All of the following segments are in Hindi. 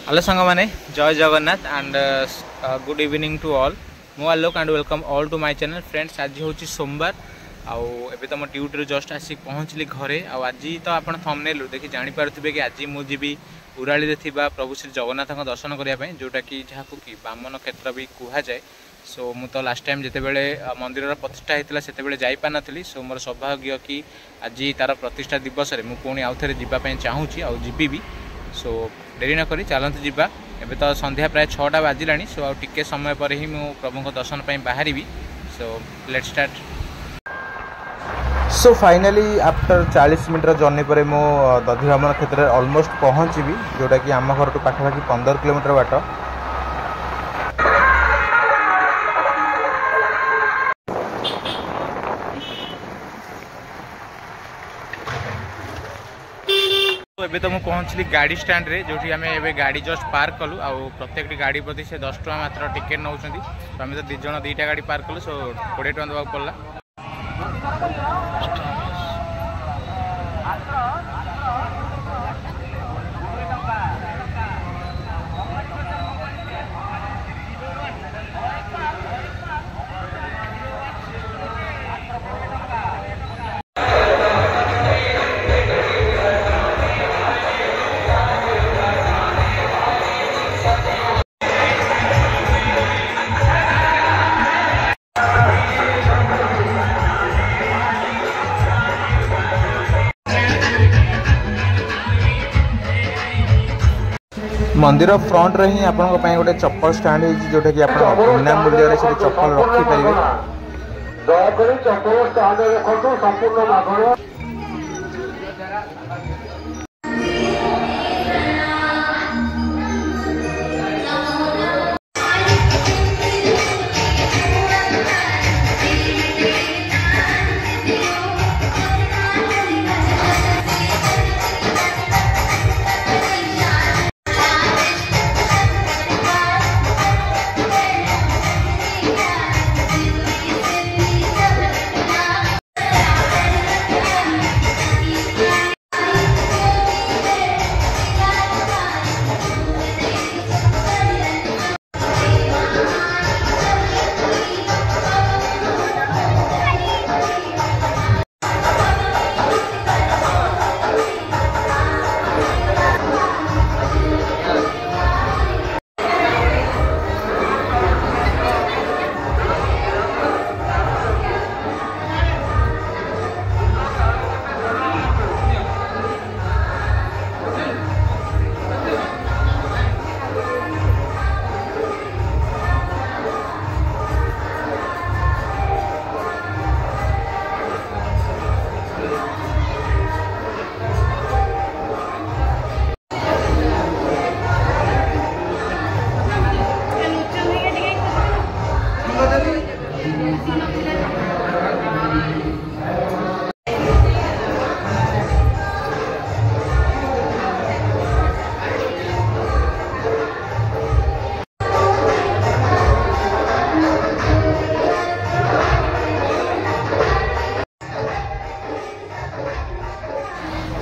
हेलो सांग मैंने जय Jagannath and good evening to all. मु Alok and welcome all to my channel. Friends आज हूँ सोमवार आउ तो मो ड्यूटी जस्ट आसी पहुँचली घरे। आज तो आप थंबनेल देखि जानी पारुथिबे कि आज मु जीवी उराली प्रभु श्री जगन्नाथ दर्शन करने जोटा कि जहाँ कि बामन क्षेत्र भी कहुए। सो मु तो लास्ट टाइम जिते बड़े मंदिर प्रतिष्ठा होता से जापार नी। सो मोर सौभाग्य कि आज तार प्रतिष्ठा दिवस में मुझे आउ थे जावाई चाहूँगी आउ जीवी भी। सो डेरी न करी चलते जीवा। एबे तो संध्या प्राय 6टा बाजिलानी। सो आउ टिके समय पर ही मु प्रभु को दर्शन पाई बाहरी। So let's start. So finally after 40 minute journey पर मु दधिवामन क्षेत्र में ऑलमोस्ट पहुँची जोटा कि आम घर टू पाखापाखि 15 किलोमीटर बाट। एबे तो मुझे पहुँचली गाड़ी स्टैंड रे जो आम ए गाड़ी जस्ट पार्क कलु। आ प्रत्येक गाड़ी प्रति से 10 टका मात्र टिकेट नौ। तो आम तो दिज दुईटा गाड़ी पार्क कलु। सो 20 टका देवाक पड़ा। मंदिर फ्रंट रे ही आपन गोटे चप्पल स्टैंड है जोटा कि बिना मूल्य से चप्पल रखी पारे। दयाकोरी चप्पल स्टैंड रखो संपूर्ण मागण।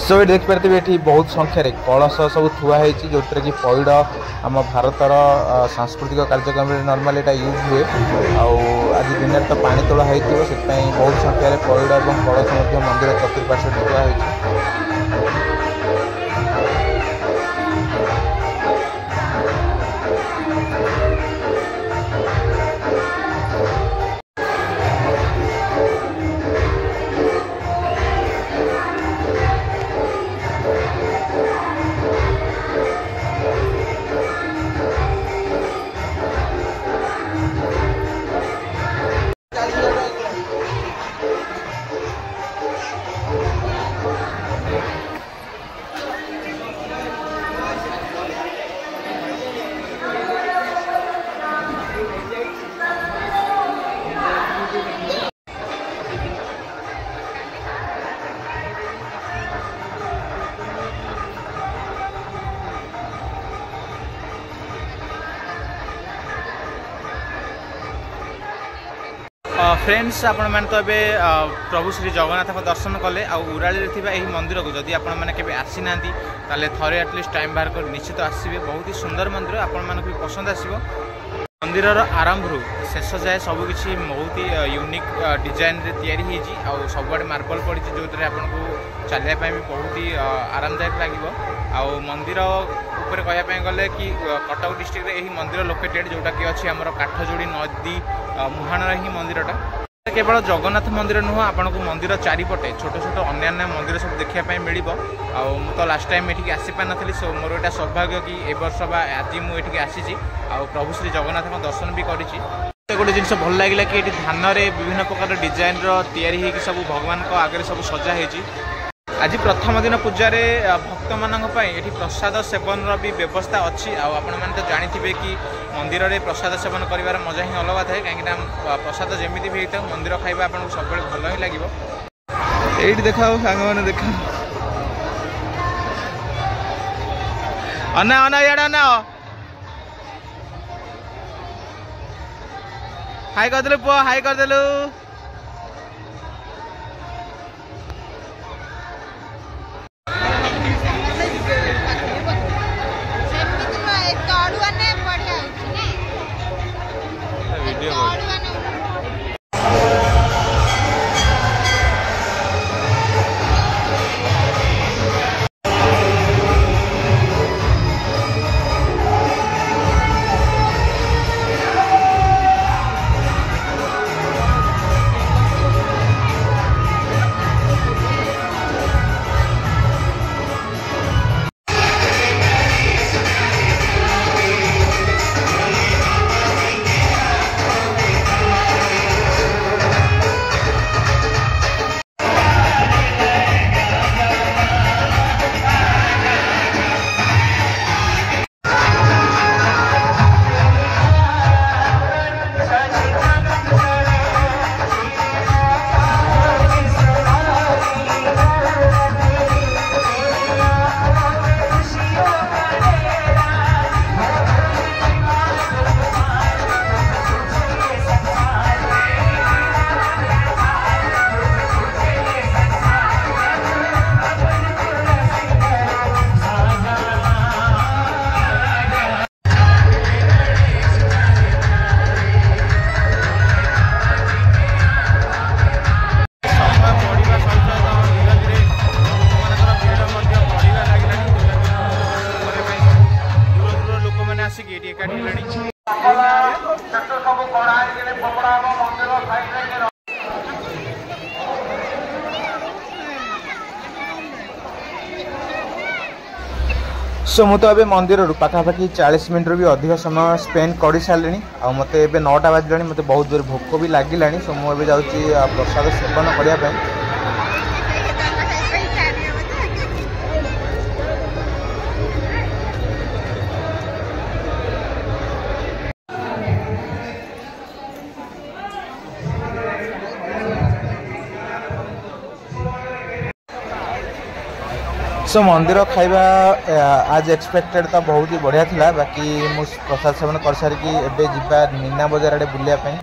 सो ये देखिए ये बहुत संख्यार कलश सब थुआई जो कि पैड़ आम भारतर सांस्कृतिक कार्यक्रम में नॉर्मल यहाँ यूज हुए। आज दिन तो पानी तोड़ा हो बहुत संख्यार पैड़ और कलश मंदिर चतुर्पार्श्व थुआई। फ्रेंड्स आपण मैंने तो ये प्रभु श्री जगन्नाथ को दर्शन कले उराली मंदिर को जदि आपण मैंने केबे आसी नांती ताले थरे एटलिस्ट टाइम बाहर कर निश्चित आसबे। बहुत ही सुंदर मंदिर आपण मानक भी पसंद आसीबो। मंदिर आरंभ रू शेष जाए सबकि बहुत ही यूनिक डिजाइन रे तैयारी होईची आ सबआडे मार्बल पड़ी जो आपन को चलिया भी बहुत ही आरामदायक लगे। आ मंदिर ऊपर कहवाई गले कि कटक डिस्ट्रिक्ट यही मंदिर लोकेटेड जोटा कि अच्छी आम काठजोड़ी नदी मुहाण ही मंदिरटा। केवल जगन्नाथ मंदिर नुह आपन को मंदिर चारिपटे छोट छोट अन्य मंदिर सब देखापी मिल। तो लास्ट टाइम ये आसी पार नी सो मोर यहाँ सौभाग्य कि ए वर्ष बा आज मुझे आसी प्रभु श्री जगन्नाथ दर्शन भी करी। गोटे जिन भल लगे कि धान रे विभिन्न प्रकार डिजाइन रि सब भगवान को आगे सब सजा हो। आज प्रथम दिन पूजा भक्त मानक ये प्रसाद सेवन भी व्यवस्था अच्छी। आपण मैंने तो जानी कि मंदिर में प्रसाद सेवन कर मजा ही अलग थाए कहीं प्रसाद जमी भी होता है मंदिर खाଇବା आपको सब भल ही लगे। ये देखा सांग मैंने देखा अना अना यार अना हाई करदेलु पुआ हाई करदेलु। सो मुझे तो मंदिर पाखापाखि 40 मिनट भी अधिक समय स्पेंड कर सारे मत 9टा बाजिला मत बहुत जोर भोक भी लगिला। सो मुझे जाऊँगी प्रसाद सेवन करने। सो मंदिर खाइबा आज एक्सपेक्टेड तो बहुत ही बढ़िया थिला। बाकी मुझे प्रसाद सेवन कर सारिकी एबे जिबा मीना बजार आड़े बुलिया पई।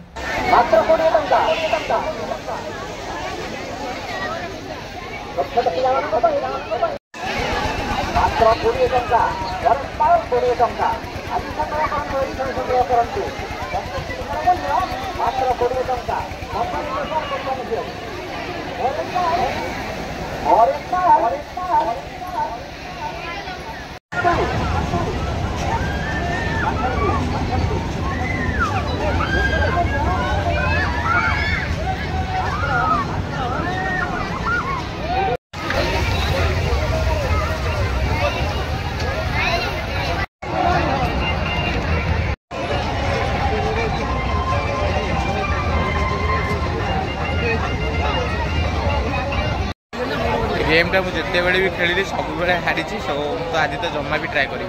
गेमटा मुझे जिते बड़े भी खेली सब बड़े हारी सो तो आज तो जमा भी ट्राए करी।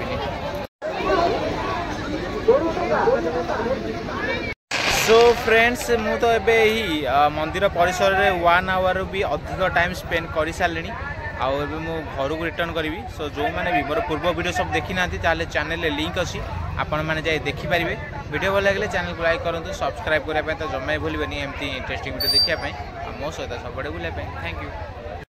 सो फ्रेंड्स मु तो एबे ही मंदिर परिसर में 1 आवर भी अधिक टाइम स्पेंड कर सारे आउ मु घर को रिटर्न करी। सो जो मैंने भी मोर पूर्व वीडियो सब देखी ना चैनल लिंक अच्छी आपण मैंने जाए देखिपारे। वीडियो भल लगे चैनल को लाइक करूँ, सब्सक्राइब करने तो जमा भूलें एमती इंटरेस्टिंग वीडियो देखापी मो सहित सब बुलाप। Thank you.